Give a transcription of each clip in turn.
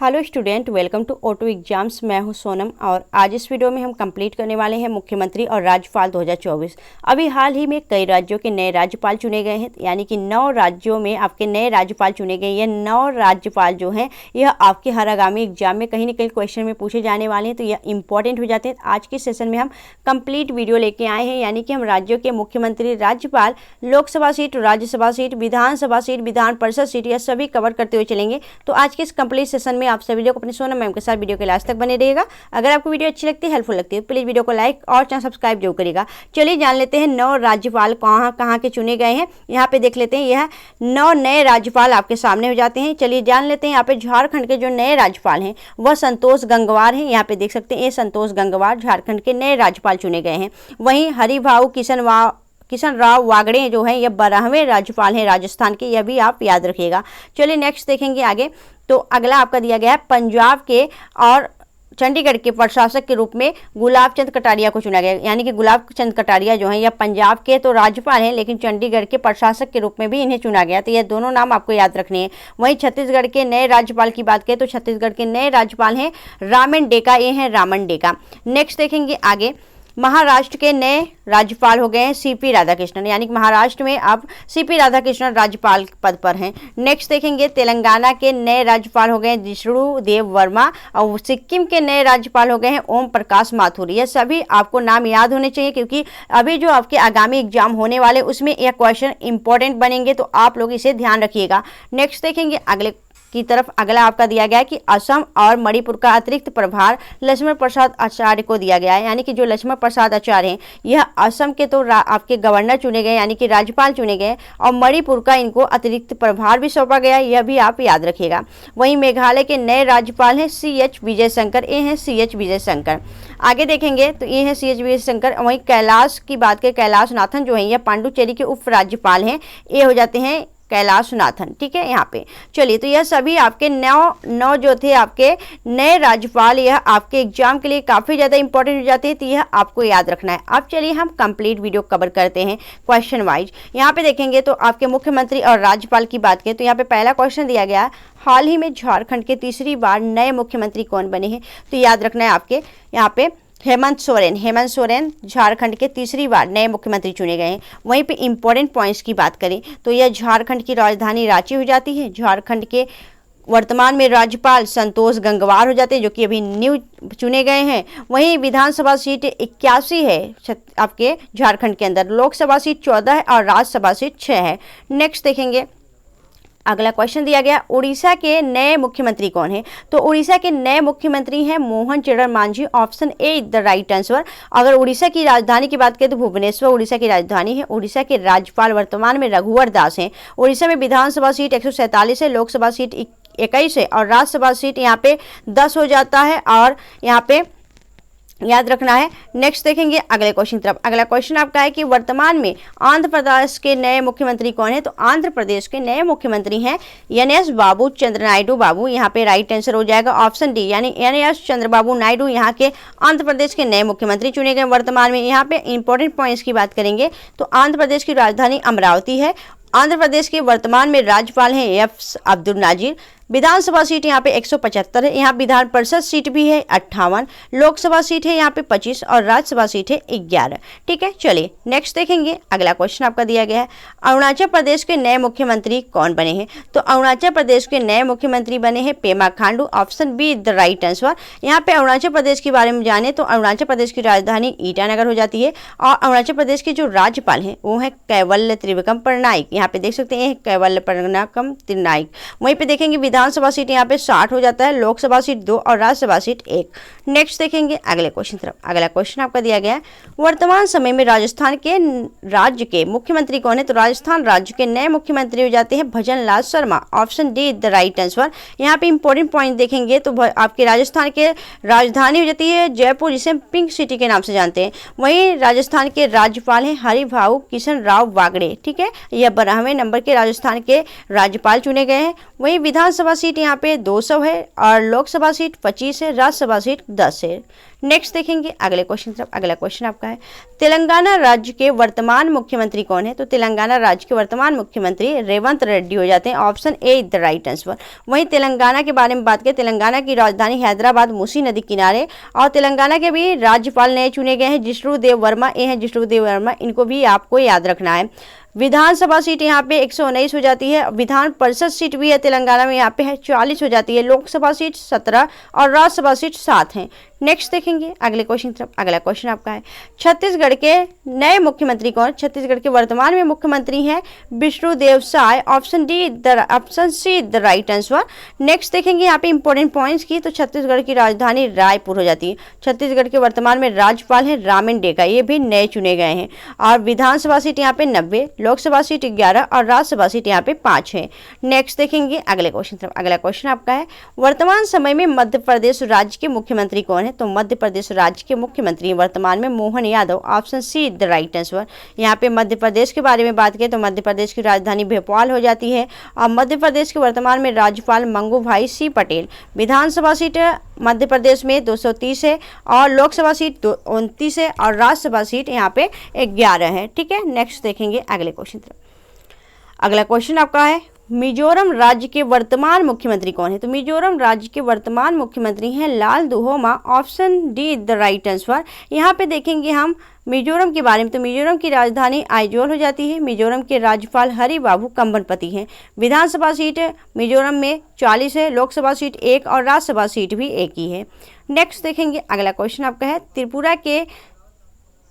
Hello student, welcome to auto exams. मैं हूं सोनम और आज इस वीडियो में हम कंप्लीट करने वाले हैं मुख्यमंत्री और राज्यपाल 2024। अभी हाल ही में कई राज्यों के नए राज्यपाल चुने गए हैं, यानी कि 9 राज्यों में आपके नए राज्यपाल चुने गए। ये 9 राज्यपाल जो हैं यह आपके हर आगामी एग्जाम में कहीं ना कहीं क्वेश्चन में पूछे जाने वाले हैं, तो यह इंपॉर्टेंट हो जाते हैं। आज के सेशन में हम कंप्लीट वीडियो लेके आए हैं, यानी कि हम राज्यों के मुख्यमंत्री, राज्यपाल, लोकसभा सीट, राज्यसभा सीट, विधानसभा सीट, विधान परिषद सीट, यह सभी कवर करते हुए चलेंगे। तो आज के इस कंप्लीट सेशन में आप सभी लोग अपने सोनम मैम के साथ वीडियो के लास्ट तक बने रहिएगा। अगर आपको वीडियो अच्छी लगती है, हेल्पफुल लगती है, प्लीज वीडियो को लाइक और चैनल सब्सक्राइब जरूर करिएगा। चलिए जान लेते हैं 9 राज्यपाल कहाँ कहाँ के चुने गए हैं। यहाँ पे देख लेते हैं, यह 9 नए राज्यपाल आपके सामने हो जाते हैं। चलिए जान लेते हैं। यहाँ पे झारखंड के जो नए राज्यपाल हैं वह संतोष गंगवार हैं। यहाँ पे देख सकते हैं, ये संतोष गंगवार झारखंड के नए राज्यपाल चुने गए हैं। वहीं हरिभाऊ किशन राव वागड़े जो हैं, यह 12वें राज्यपाल हैं राजस्थान के, यह भी आप याद रखिएगा। चलिए नेक्स्ट देखेंगे आगे। तो अगला आपका दिया गया है पंजाब के और चंडीगढ़ के प्रशासक के रूप में गुलाब चंद कटारिया को चुना गया, यानी कि गुलाब चंद कटारिया जो हैं यह पंजाब के तो राज्यपाल हैं, लेकिन चंडीगढ़ के प्रशासक के रूप में भी इन्हें चुना गया। तो ये दोनों नाम आपको याद रखने हैं। वहीं छत्तीसगढ़ के नए राज्यपाल की बात करें तो छत्तीसगढ़ के नए राज्यपाल हैं रामन डेका, ये हैं रामन डेका। नेक्स्ट देखेंगे आगे। महाराष्ट्र के नए राज्यपाल हो गए हैं सीपी राधाकृष्णन, यानी कि महाराष्ट्र में अब सीपी राधाकृष्णन राज्यपाल पद पर हैं। नेक्स्ट देखेंगे तेलंगाना के नए राज्यपाल हो गए हैं जिष्णु देव वर्मा और सिक्किम के नए राज्यपाल हो गए हैं ओम प्रकाश माथुर। ये सभी आपको नाम याद होने चाहिए, क्योंकि अभी जो आपके आगामी एग्जाम होने वाले उसमें यह क्वेश्चन इंपॉर्टेंट बनेंगे, तो आप लोग इसे ध्यान रखिएगा। नेक्स्ट देखेंगे अगले की तरफ। अगला आपका दिया गया है कि असम और मणिपुर का अतिरिक्त प्रभार लक्ष्मण प्रसाद आचार्य को दिया गया है, यानी कि जो लक्ष्मण प्रसाद आचार्य हैं यह असम के तो आपके गवर्नर चुने गए, यानी कि राज्यपाल चुने गए, और मणिपुर का इनको अतिरिक्त प्रभार भी सौंपा गया, यह भी आप याद रखिएगा। वहीं मेघालय के नए राज्यपाल हैं CH विजय शंकर, ये हैं CH विजय शंकर। आगे देखेंगे तो ये हैं CH विजय शंकर। वहीं कैलाश की बात करें, कैलाश नाथन जो है यह पांडुचेरी के उप राज्यपाल हैं, ये हो जाते हैं कैलाश नाथन। ठीक है यहाँ पे। चलिए, तो यह सभी आपके 9 जो थे आपके नए राज्यपाल, यह आपके एग्जाम के लिए काफ़ी ज़्यादा इंपॉर्टेंट हो जाते हैं, तो यह आपको याद रखना है। अब चलिए हम कंप्लीट वीडियो कवर करते हैं क्वेश्चन वाइज। यहाँ पे देखेंगे तो आपके मुख्यमंत्री और राज्यपाल की बात करें तो यहाँ पे पहला क्वेश्चन दिया गया है, हाल ही में झारखंड के तीसरी बार नए मुख्यमंत्री कौन बने हैं। तो याद रखना है आपके यहाँ पे हेमंत सोरेन झारखंड के तीसरी बार नए मुख्यमंत्री चुने गए हैं। वहीं पे इंपॉर्टेंट पॉइंट्स की बात करें तो यह झारखंड की राजधानी रांची हो जाती है। झारखंड के वर्तमान में राज्यपाल संतोष गंगवार हो जाते हैं, जो कि अभी न्यू चुने गए हैं। वहीं विधानसभा सीट 81 है आपके झारखंड के अंदर, लोकसभा सीट 14 है और राज्यसभा सीट 6 है। नेक्स्ट देखेंगे अगला क्वेश्चन दिया गया, उड़ीसा के नए मुख्यमंत्री कौन है। तो उड़ीसा के नए मुख्यमंत्री हैं मोहन चरण Manjhi. Option A is the right answer. अगर उड़ीसा की राजधानी की बात करें तो भुवनेश्वर उड़ीसा की राजधानी है। उड़ीसा के राज्यपाल वर्तमान में रघुवर दास हैं। उड़ीसा में विधानसभा सीट 147 है, लोकसभा सीट 21 है और राज्यसभा सीट यहाँ पे 10 हो जाता है, और यहाँ पे याद रखना है। नेक्स्ट देखेंगे अगले क्वेश्चन की तरफ। अगला क्वेश्चन आपका है कि वर्तमान में आंध्र प्रदेश के नए मुख्यमंत्री कौन है। तो आंध्र प्रदेश के नए मुख्यमंत्री हैं NS बाबू चंद्र नायडू बाबू, यहाँ पे राइट आंसर हो जाएगा ऑप्शन डी, यानी NS चंद्रबाबू नायडू यहाँ के आंध्र प्रदेश के नए मुख्यमंत्री चुने गए वर्तमान में। यहाँ पे इंपॉर्टेंट पॉइंट्स की बात करेंगे तो आंध्र प्रदेश की राजधानी अमरावती है। आंध्र प्रदेश के वर्तमान में राज्यपाल हैं F अब्दुल नाजिर। विधानसभा सीट यहाँ पे 175 है। यहाँ विधान परिषद सीट भी है 58, लोकसभा सीट है यहाँ पे 25 और राज्यसभा सीट है 11। ठीक है, चलिए नेक्स्ट देखेंगे। अगला क्वेश्चन आपका दिया गया है, अरुणाचल प्रदेश के नए मुख्यमंत्री कौन बने हैं। तो अरुणाचल प्रदेश के नए मुख्यमंत्री बने हैं Pema Khandu. Option B the right answer. यहाँ पे अरुणाचल प्रदेश के बारे में जाने तो अरुणाचल प्रदेश की राजधानी ईटानगर हो जाती है, और अरुणाचल प्रदेश के जो राज्यपाल हैं वो है कैवल्य त्रिविक्रम पटनायक। यहाँ पे देख सकते हैं कैवल्य त्रिविक्रम पटनायक। वहीं पे देखेंगे विधानसभा सीट यहाँ पे 60 हो जाता है, लोकसभा सीट 2 और राज्यसभा सीट 1। नेक्स्ट देखेंगे अगले क्वेश्चन तरफ। अगला क्वेश्चन आपका दिया गया है, वर्तमान समय में राजस्थान के राज्य के मुख्यमंत्री कौन है। तो राजस्थान राज्य के नए मुख्यमंत्री हो जाते हैं Bhajan Lal Sharma. Option D the right answer. यहाँ पे इंपॉर्टेंट पॉइंट देखेंगे तो आपके राजस्थान के राजधानी हो जाती है जयपुर, जिसे पिंक सिटी के नाम से जानते हैं। वहीं राजस्थान के राज्यपाल हैं हरिभाऊ किशन राव वागड़े। ठीक है, यह 12वें नंबर के राजस्थान के राज्यपाल चुने गए हैं। वहीं विधानसभा विधानसभा सीट यहाँ पे 200 है और लोकसभा सीट 25 है, राज्यसभा सीट 10 है। नेक्स्ट देखेंगे अगले क्वेश्चन तरफ। अगला क्वेश्चन आपका है तेलंगाना राज्य के वर्तमान मुख्यमंत्री कौन है? तो तेलंगाना राज्य के वर्तमान मुख्यमंत्री रेवंत रेड्डी हो जाते हैं। Option A the right answer. वहीं तेलंगाना के बारे में बात करें, तेलंगाना की राजधानी हैदराबाद मूसी नदी किनारे, और तेलंगाना के भी राज्यपाल नए चुने गए हैं जिष्णु देव वर्मा। ये हैं जिष्णु देव वर्मा, इनको भी आपको याद रखना है। विधानसभा सीट यहाँ पे 119 हो जाती है। विधान परिषद सीट भी है तेलंगाना में, यहाँ पे है 40 हो जाती है। लोकसभा सीट 17 और राज्यसभा सीट 7 है। नेक्स्ट देखेंगे अगले क्वेश्चन तरफ। अगला क्वेश्चन आपका है छत्तीसगढ़ के नए मुख्यमंत्री कौन? छत्तीसगढ़ के वर्तमान में मुख्यमंत्री हैं Vishnudeo Sai. Option C the right answer. Next देखेंगे यहाँ पे इंपॉर्टेंट पॉइंट्स की, तो छत्तीसगढ़ की राजधानी रायपुर हो जाती है। छत्तीसगढ़ के वर्तमान में राज्यपाल हैं रामेन डेका, ये भी नए चुने गए हैं। और विधानसभा सीट यहाँ पे 90, लोकसभा सीट 11 और राज्यसभा सीट यहाँ पे 5 है। नेक्स्ट देखेंगे अगले क्वेश्चन तरफ। अगला क्वेश्चन आपका है वर्तमान समय में मध्य प्रदेश राज्य के मुख्यमंत्री कौन है? तो मध्य प्रदेश राज्य के मुख्यमंत्री वर्तमान में Mohan Yadav. Option C the right answer. यहाँ पे मध्य प्रदेश के बारे में बात करें तो मध्य प्रदेश की राजधानी भोपाल हो जाती है और मध्य प्रदेश के वर्तमान में राज्यपाल मंगू भाई सी पटेल। विधानसभा सीट मध्य प्रदेश में 230 है और लोकसभा सीट 29 है और राज्यसभा सीट यहाँ पे 11 है। ठीक है, नेक्स्ट देखेंगे अगले क्वेश्चन तरफ। अगला क्वेश्चन आपका है मिजोरम राज्य के वर्तमान मुख्यमंत्री कौन है? तो मिजोरम राज्य के वर्तमान मुख्यमंत्री हैं Lalduhoma. Option D the right answer. यहाँ पे देखेंगे हम मिजोरम के बारे में, तो मिजोरम की राजधानी आइजोल हो जाती है। मिजोरम के राज्यपाल हरि बाबू कंबनपति हैं। विधानसभा सीट मिजोरम में 40 है, लोकसभा सीट 1 और राज्यसभा सीट भी 1 ही है। नेक्स्ट देखेंगे अगला क्वेश्चन आपका है त्रिपुरा के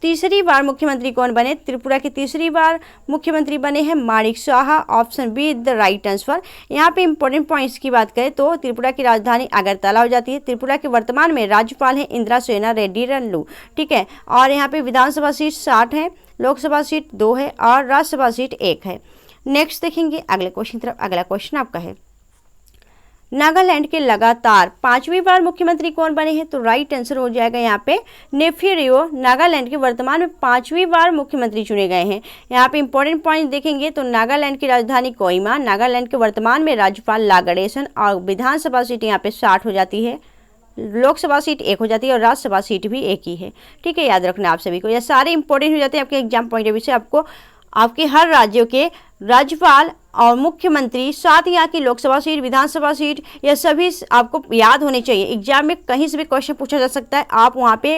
तीसरी बार मुख्यमंत्री कौन बने? त्रिपुरा के तीसरी बार मुख्यमंत्री बने हैं Manik Saha. Option B the right answer. यहाँ पे इंपॉर्टेंट पॉइंट्स की बात करें तो त्रिपुरा की राजधानी अगरतला हो जाती है। त्रिपुरा के वर्तमान में राज्यपाल हैं इंदिरा सेना रेड्डी रल्लू। ठीक है, और यहाँ पे विधानसभा सीट 60 है, लोकसभा सीट 2 है और राज्यसभा सीट 1 है। नेक्स्ट देखेंगे अगले क्वेश्चन तरफ। अगला क्वेश्चन आपका है नागालैंड के लगातार 5वीं बार मुख्यमंत्री कौन बने हैं? तो राइट आंसर हो जाएगा यहाँ पे नेफी रियो। नागालैंड के वर्तमान में 5वीं बार मुख्यमंत्री चुने गए हैं। यहाँ पे इंपॉर्टेंट पॉइंट देखेंगे तो नागालैंड की राजधानी कोहिमा, नागालैंड के वर्तमान में राज्यपाल ला गणेशन और विधानसभा सीट यहाँ पे 60 हो जाती है, लोकसभा सीट 1 हो जाती है और राज्यसभा सीट भी 1 ही है। ठीक है, याद रखना आप सभी को, ये सारे इंपॉर्टेंट हो जाते हैं आपके एग्जाम पॉइंट ऑफ व्यू से। आपको आपके हर राज्यों के राज्यपाल और मुख्यमंत्री, साथ ही यहाँ की लोकसभा सीट, विधानसभा सीट, यह सभी आपको याद होने चाहिए। एग्जाम में कहीं से भी क्वेश्चन पूछा जा सकता है, आप वहाँ पे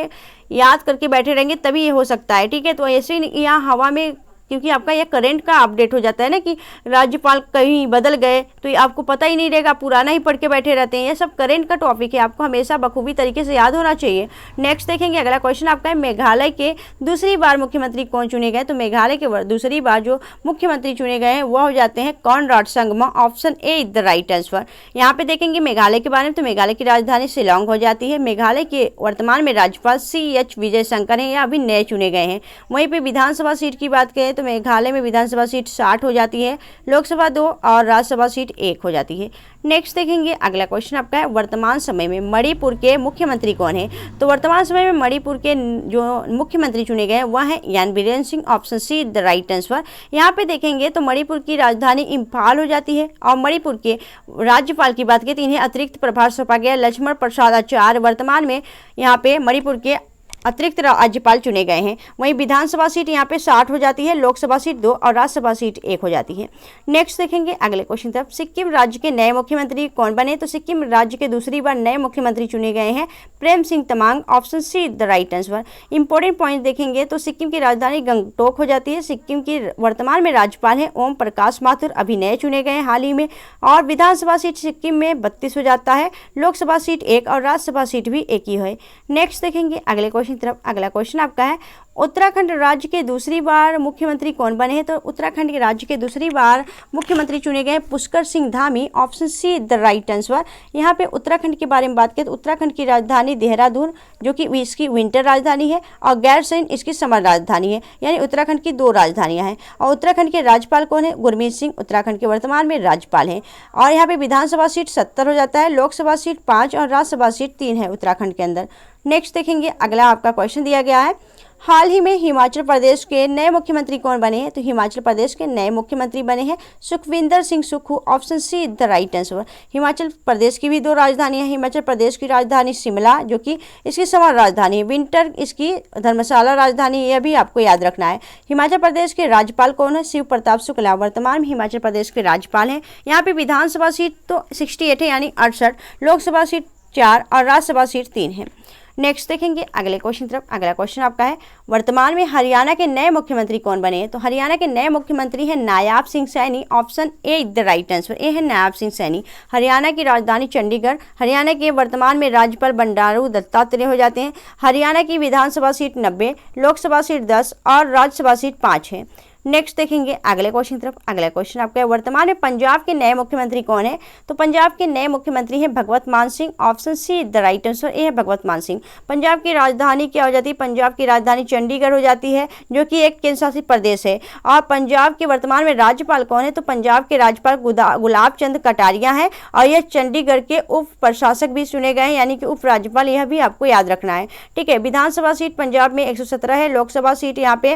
याद करके बैठे रहेंगे तभी ये हो सकता है। ठीक है, तो ऐसे ही यहाँ हवा में, क्योंकि आपका ये करंट का अपडेट हो जाता है ना कि राज्यपाल कहीं बदल गए तो ये आपको पता ही नहीं रहेगा, पुराना ही पढ़ के बैठे रहते हैं। ये सब करंट का टॉपिक है, आपको हमेशा बखूबी तरीके से याद होना चाहिए। नेक्स्ट देखेंगे अगला क्वेश्चन आपका है मेघालय के दूसरी बार मुख्यमंत्री कौन चुने गए? तो मेघालय के दूसरी बार जो मुख्यमंत्री चुने गए हैं वह हो जाते हैं Conrad Sangma. Option A the right answer. यहाँ पे देखेंगे मेघालय के बारे में, तो मेघालय की राजधानी शिलोंग हो जाती है। मेघालय के वर्तमान में राज्यपाल CH विजय शंकर हैं, या अभी नए चुने गए हैं। वहीं पे विधानसभा सीट की बात करें तो मेघालय में विधानसभा सीट 60 हो जाती है, लोकसभा 2 और राज्यसभा सीट 1 हो जाती है। नेक्स्ट देखेंगे अगला क्वेश्चन आपका है वर्तमान समय में मणिपुर के मुख्यमंत्री कौन है? तो वर्तमान समय में मणिपुर के जो मुख्यमंत्री चुने गए वह है यान Biren Singh. Option C the right answer. यहाँ पे देखेंगे तो मणिपुर की राजधानी इम्फाल हो जाती है और मणिपुर के राज्यपाल की बात करें तो इन्हें अतिरिक्त प्रभार सौंपा गया लक्ष्मण प्रसाद आचार्य वर्तमान में यहाँ पे मणिपुर के अतिरिक्त राज्यपाल चुने गए हैं। वहीं विधानसभा सीट यहाँ पे 60 हो जाती है, लोकसभा सीट 2 और राज्यसभा सीट 1 हो जाती है। नेक्स्ट देखेंगे अगले क्वेश्चन तरफ सिक्किम राज्य के नए मुख्यमंत्री कौन बने? तो सिक्किम राज्य के दूसरी बार नए मुख्यमंत्री चुने गए हैं Prem Singh Tamang. Option C the right answer. Important point देखेंगे तो सिक्किम की राजधानी गंगटोक हो जाती है। सिक्किम की वर्तमान में राज्यपाल हैं ओम प्रकाश माथुर, अभी नए चुने गए हैं हाल ही में। और विधानसभा सीट सिक्किम में 32 हो जाता है, लोकसभा सीट 1 और राज्यसभा सीट भी 1 ही है। नेक्स्ट देखेंगे अगले क्वेश्चन तरफ। अगला क्वेश्चन आपका है उत्तराखंड राज्य के दूसरी बार मुख्यमंत्री कौन बने हैं? तो उत्तराखंड के राज्य के दूसरी बार मुख्यमंत्री चुने गए Pushkar Singh Dhami. Option C the right answer. यहाँ पे उत्तराखंड के बारे में बात करें तो उत्तराखंड की राजधानी देहरादून जो कि इसकी विंटर राजधानी है और गैरसैंण इसकी समर राजधानी है, यानी उत्तराखंड की 2 राजधानियाँ हैं। और उत्तराखंड के राज्यपाल कौन है? गुरमीत सिंह उत्तराखंड के वर्तमान में राज्यपाल हैं। और यहाँ पे विधानसभा सीट 70 हो जाता है, लोकसभा सीट 5 और राज्यसभा सीट 3 है उत्तराखंड के अंदर। नेक्स्ट देखेंगे अगला आपका क्वेश्चन दिया गया है हाल ही में हिमाचल प्रदेश के नए मुख्यमंत्री कौन बने हैं? तो हिमाचल प्रदेश के नए मुख्यमंत्री बने हैं Sukhvinder Singh Sukhu. Option C the right answer. Himachal Pradesh की भी दो राजधानियां हैं। हिमाचल प्रदेश की राजधानी शिमला, जो कि इसकी समर राजधानी है, विंटर इसकी धर्मशाला राजधानी, यह भी आपको याद रखना है। हिमाचल प्रदेश के राज्यपाल कौन है? शिव प्रताप शुक्ला वर्तमान में हिमाचल प्रदेश के राज्यपाल हैं। यहाँ पे विधानसभा सीट तो 68 है, यानी 68, लोकसभा सीट 4 और राज्यसभा सीट 3 है। नेक्स्ट देखेंगे अगले क्वेश्चन तरफ। अगला क्वेश्चन आपका है, वर्तमान में हरियाणा के नए मुख्यमंत्री कौन बने हैं? तो हरियाणा के नए मुख्यमंत्री हैं Nayab Singh Saini. Option A the right answer, A है नायाब सिंह सैनी। हरियाणा की राजधानी चंडीगढ़। हरियाणा के वर्तमान में राज्यपाल बंडारू दत्तात्रेय हो जाते हैं। हरियाणा की विधानसभा सीट 90, लोकसभा सीट 10 और राज्यसभा सीट 5 है। नेक्स्ट देखेंगे अगले क्वेश्चन तरफ। अगला क्वेश्चन आपका है, वर्तमान में पंजाब के नए मुख्यमंत्री कौन है? तो पंजाब के नए मुख्यमंत्री हैं Bhagwant Mann Singh. Option C the right answer, A है भगवत मान सिंह। पंजाब की राजधानी क्या हो जाती है? पंजाब की राजधानी चंडीगढ़ हो जाती है, जो कि एक केंद्र शासित प्रदेश है। और पंजाब के वर्तमान में राज्यपाल कौन है? तो पंजाब के राज्यपाल गुलाब चंद कटारिया हैं और यह चंडीगढ़ के उप प्रशासक भी चुने गए हैं, यानी कि उप राज्यपाल, यह भी आपको याद रखना है। ठीक है, विधानसभा सीट पंजाब में 117 है, लोकसभा सीट यहाँ पे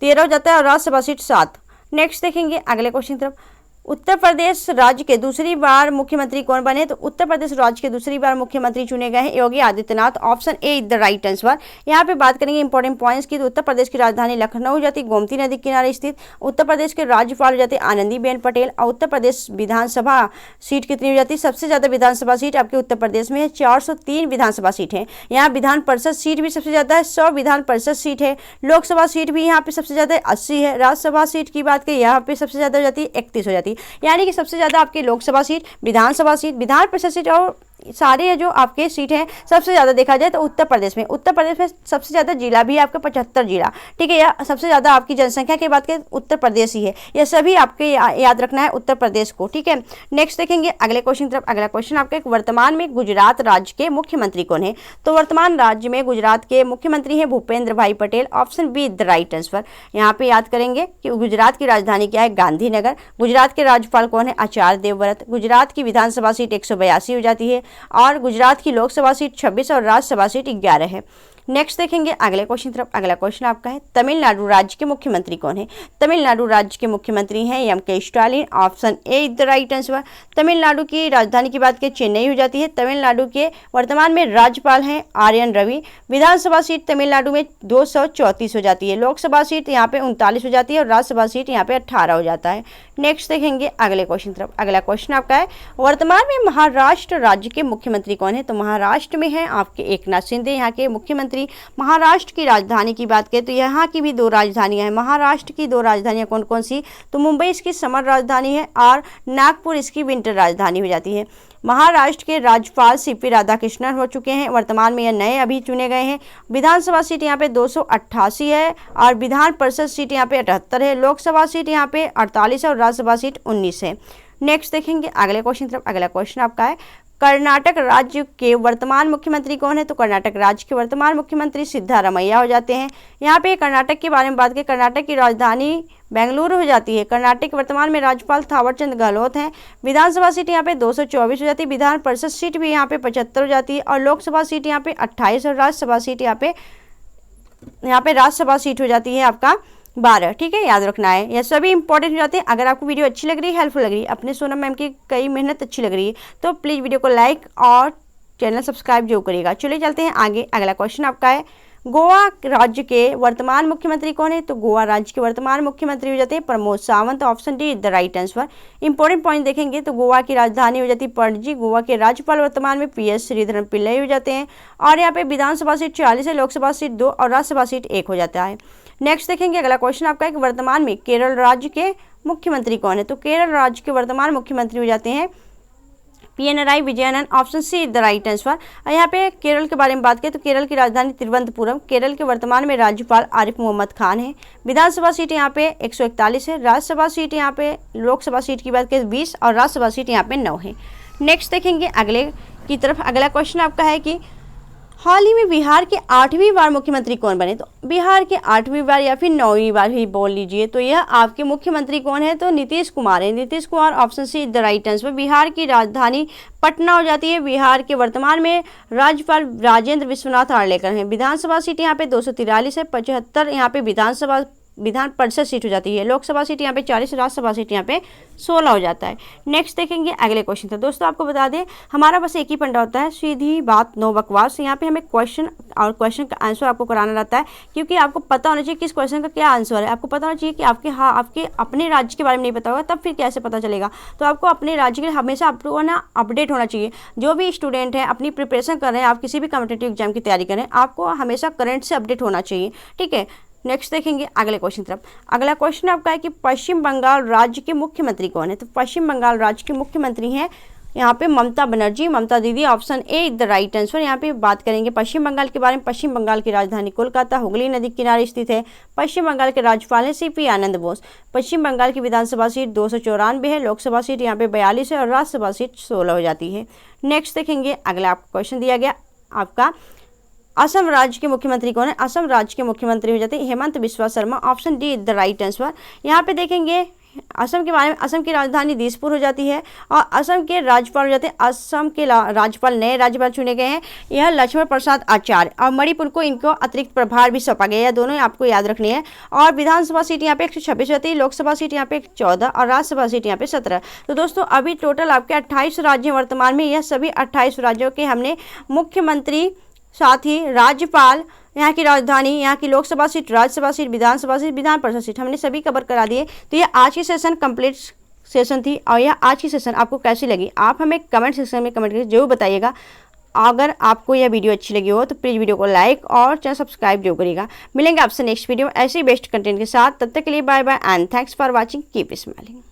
13 हो जाता है और राज्यसभा सीट 7। नेक्स्ट देखेंगे अगले क्वेश्चन तरफ। उत्तर प्रदेश राज्य के दूसरी बार मुख्यमंत्री कौन बने? तो उत्तर प्रदेश राज्य के दूसरी बार मुख्यमंत्री चुने गए हैं Yogi Adityanath. Option A the right answer. यहाँ पे बात करेंगे इंपॉर्टेंट पॉइंट्स की। तो उत्तर प्रदेश की राजधानी लखनऊ हो जाती है, गोमती नदी किनारे स्थित। उत्तर प्रदेश के राज्यपाल हो जाते हैं आनंदीबेन पटेल। और उत्तर प्रदेश विधानसभा सीट कितनी हो जाती है? सबसे ज्यादा विधानसभा सीट आपके उत्तर प्रदेश में है, 403 विधानसभा सीट है। यहाँ विधान परिषद सीट भी सबसे ज्यादा है, 100 विधान परिषद सीट है। लोकसभा सीट भी यहाँ पे सबसे ज्यादा 80 है। राज्यसभा सीट की बात करें, यहाँ पे सबसे ज्यादा हो जाती है 31 हो जाती है। यानी कि सबसे ज्यादा आपकी लोकसभा सीट, विधानसभा सीट, विधान परिषद सीट और सारे जो आपके सीट हैं सबसे ज्यादा देखा जाए तो उत्तर प्रदेश में। उत्तर प्रदेश में सबसे ज्यादा जिला भी है आपका 75 जिला। ठीक है, यह सबसे ज्यादा आपकी जनसंख्या की बात करें उत्तर प्रदेश ही है। यह सभी आपके याद रखना है उत्तर प्रदेश को। ठीक है, नेक्स्ट देखेंगे अगले क्वेश्चन तरफ। अगला क्वेश्चन आपका, वर्तमान में गुजरात राज्य के मुख्यमंत्री कौन है? तो वर्तमान राज्य में गुजरात के मुख्यमंत्री है भूपेंद्र भाई Patel. Option B the right answer. यहाँ पे याद करेंगे कि गुजरात की राजधानी क्या है? गांधीनगर। गुजरात के राज्यपाल कौन है? आचार्य देवव्रत। गुजरात की विधानसभा सीट 182 हो जाती है और गुजरात की लोकसभा सीट 26 और राज्यसभा सीट 11 है। नेक्स्ट देखेंगे अगले क्वेश्चन तरफ। अगला क्वेश्चन आपका है, तमिलनाडु राज्य के मुख्यमंत्री कौन है? तमिलनाडु राज्य के मुख्यमंत्री हैं MK. Stalin. Option A the right answer. Tamil Nadu की राजधानी की बात करें चेन्नई हो जाती है। तमिलनाडु के वर्तमान में राज्यपाल हैं आर.एन. रवि। विधानसभा सीट तमिलनाडु में 234 हो जाती है। लोकसभा सीट यहाँ पे 39 हो जाती है और राज्यसभा सीट यहाँ पे 18 हो जाता है। नेक्स्ट देखेंगे अगले क्वेश्चन तरफ। अगला क्वेश्चन आपका है, वर्तमान में महाराष्ट्र राज्य के मुख्यमंत्री कौन है? तो महाराष्ट्र में है आपके एकनाथ शिंदे, यहाँ के मुख्यमंत्री। महाराष्ट्र की राजधानी की बात करें तो यहाँ की भी 2 राजधानियां हैं। महाराष्ट्र की 2 राजधानियां कौन कौन सी? तो मुंबई इसकी समर राजधानी है और नागपुर इसकी विंटर राजधानी हो जाती है। महाराष्ट्र के राज्यपाल सीपी राधाकृष्णन हो चुके हैं, वर्तमान में यह नए अभी चुने गए हैं। विधानसभा सीट यहाँ पे 288 है और विधान परिषद सीट यहाँ पे 78 है। लोकसभा सीट यहाँ पे 48 है और राज्यसभा सीट 19 है। नेक्स्ट देखेंगे अगले क्वेश्चन तरफ। अगला क्वेश्चन आपका है, कर्नाटक राज्य के वर्तमान मुख्यमंत्री कौन है? तो कर्नाटक राज्य के वर्तमान मुख्यमंत्री सिद्धारमैया हो जाते हैं। यहाँ पे कर्नाटक के बारे में बात करें, कर्नाटक की राजधानी बेंगलुरु हो जाती है। कर्नाटक वर्तमान में राज्यपाल थावरचंद गहलोत हैं। विधानसभा सीट यहाँ पे 224 हो जाती है। विधान परिषद सीट भी यहाँ पे 75 हो जाती है और लोकसभा सीट यहाँ पे 28 और राज्यसभा सीट यहाँ पे राज्यसभा सीट हो जाती है आपका 12। ठीक है, याद रखना है, यह सभी इंपॉर्टेंट हो जाते हैं। अगर आपको वीडियो अच्छी लग रही है, हेल्पफुल लग रही है, अपने सोनम मैम की कई मेहनत अच्छी लग रही है, तो प्लीज़ वीडियो को लाइक और चैनल सब्सक्राइब जरूर करिएगा। चलिए चलते हैं आगे। अगला क्वेश्चन आपका है, गोवा राज्य के वर्तमान मुख्यमंत्री कौन है? तो गोवा राज्य के वर्तमान मुख्यमंत्री हो जाते हैं Pramod Sawant. Option D the right answer. Important point देखेंगे तो गोवा की राजधानी हो जाती है पणजी। गोवा के राज्यपाल वर्तमान में पी.एस. श्रीधरन पिल्लई हो जाते हैं और यहाँ पे विधानसभा सीट 40 है, लोकसभा सीट 2 और राज्यसभा सीट 1 हो जाता है। नेक्स्ट देखेंगे अगला क्वेश्चन आपका है कि वर्तमान में केरल राज्य के मुख्यमंत्री कौन है? तो केरल राज्य के वर्तमान मुख्यमंत्री हो जाते हैं Pinarayi Vijayan. Option C the right answer. यहाँ पे केरल के बारे में बात करें तो केरल की राजधानी तिरुवनंतपुरम। केरल के वर्तमान में राज्यपाल आरिफ मोहम्मद खान है। विधानसभा सीट यहाँ पे 141 है। राज्यसभा सीट यहाँ पे, लोकसभा सीट की बात करें 20 और राज्यसभा सीट यहाँ पे 9 है। नेक्स्ट देखेंगे अगले की तरफ। अगला क्वेश्चन आपका है कि हाल ही में बिहार के 8वीं बार मुख्यमंत्री कौन बने? तो बिहार के 8वीं बार या फिर 9वीं बार ही बोल लीजिए, तो यह आपके मुख्यमंत्री कौन है? तो नीतीश कुमार है। Nitish Kumar, option C the right answer. Bihar की राजधानी पटना हो जाती है। बिहार के वर्तमान में राज्यपाल राजेंद्र विश्वनाथ आर्लेकर हैं। विधानसभा सीट यहाँ पे 243 है। 75 यहाँ पे विधान परिषद सीट हो जाती है। लोकसभा सीट यहाँ पे 40, राज्यसभा सीट यहाँ पे 16 हो जाता है। नेक्स्ट देखेंगे अगले क्वेश्चन था। दोस्तों आपको बता दें, हमारा बस एक ही फंडा होता है, सीधी बात नो बकवास। यहाँ पे हमें क्वेश्चन और क्वेश्चन का आंसर आपको कराना रहता है, क्योंकि आपको पता होना चाहिए किस क्वेश्चन का क्या आंसर है। आपको पता होना चाहिए कि आपके अपने राज्य के बारे में नहीं पता होगा, तब फिर कैसे पता चलेगा। तो आपको अपने राज्य के हमेशा आपको ना अपडेट होना चाहिए। जो भी स्टूडेंट है अपनी प्रिपरेशन कर रहे हैं, आप किसी भी कॉम्पिटिटिव एग्जाम की तैयारी कर रहे हैं, आपको हमेशा करंट से अपडेट होना चाहिए, ठीक है। नेक्स्ट देखेंगे अगले क्वेश्चन तरफ। अगला क्वेश्चन आपका है कि पश्चिम बंगाल राज्य के मुख्यमंत्री कौन है? तो पश्चिम बंगाल राज्य के मुख्यमंत्री हैं यहाँ पे ममता बनर्जी, ममता दीदी, option A the right answer. यहाँ पे बात करेंगे पश्चिम बंगाल के बारे में। पश्चिम बंगाल की राजधानी कोलकाता हुगली नदी किनारे स्थित है। पश्चिम बंगाल के राज्यपाल हैं सीपी आनंद बोस। पश्चिम बंगाल की विधानसभा सीट 294 है। लोकसभा सीट यहाँ पे 42 है और राज्यसभा सीट 16 हो जाती है। नेक्स्ट देखेंगे अगला आपको क्वेश्चन दिया गया आपका, असम राज्य के मुख्यमंत्री कौन है? असम राज्य के मुख्यमंत्री हो जाते हैं Hemant Biswa Sharma. Option D the right answer. यहाँ पे देखेंगे असम के बारे में। असम की राजधानी दिसपुर हो जाती है और असम के राज्यपाल हो जाते हैं, असम के राज्यपाल, नए राज्यपाल चुने गए हैं, यह लक्ष्मण प्रसाद आचार्य। और मणिपुर को इनको अतिरिक्त प्रभार भी सौंपा गया है। दोनों आपको याद रखनी है। और विधानसभा सीट यहाँ पे 126 होती है। लोकसभा सीट यहाँ पे 14 और राज्यसभा सीट यहाँ पे 17। तो दोस्तों अभी टोटल आपके 28 राज्य वर्तमान में। यह सभी 28 राज्यों के हमने मुख्यमंत्री, साथ ही राज्यपाल, यहाँ की राजधानी, यहाँ की लोकसभा सीट, राज्यसभा सीट, विधानसभा सीट, विधान परिषद सीट हमने सभी कवर करा दिए। तो ये आज की सेशन कंप्लीट सेशन थी। और यह आज की सेशन आपको कैसी लगी आप हमें कमेंट सेक्शन में कमेंट करके जरूर बताइएगा। अगर आपको यह वीडियो अच्छी लगी हो तो प्लीज़ वीडियो को लाइक और चैनल सब्सक्राइब जरूर करिएगा। मिलेंगे आपसे नेक्स्ट वीडियो ऐसे ही बेस्ट कंटेंट के साथ। तब तक के लिए bye bye and thanks for watching. Keep smiling.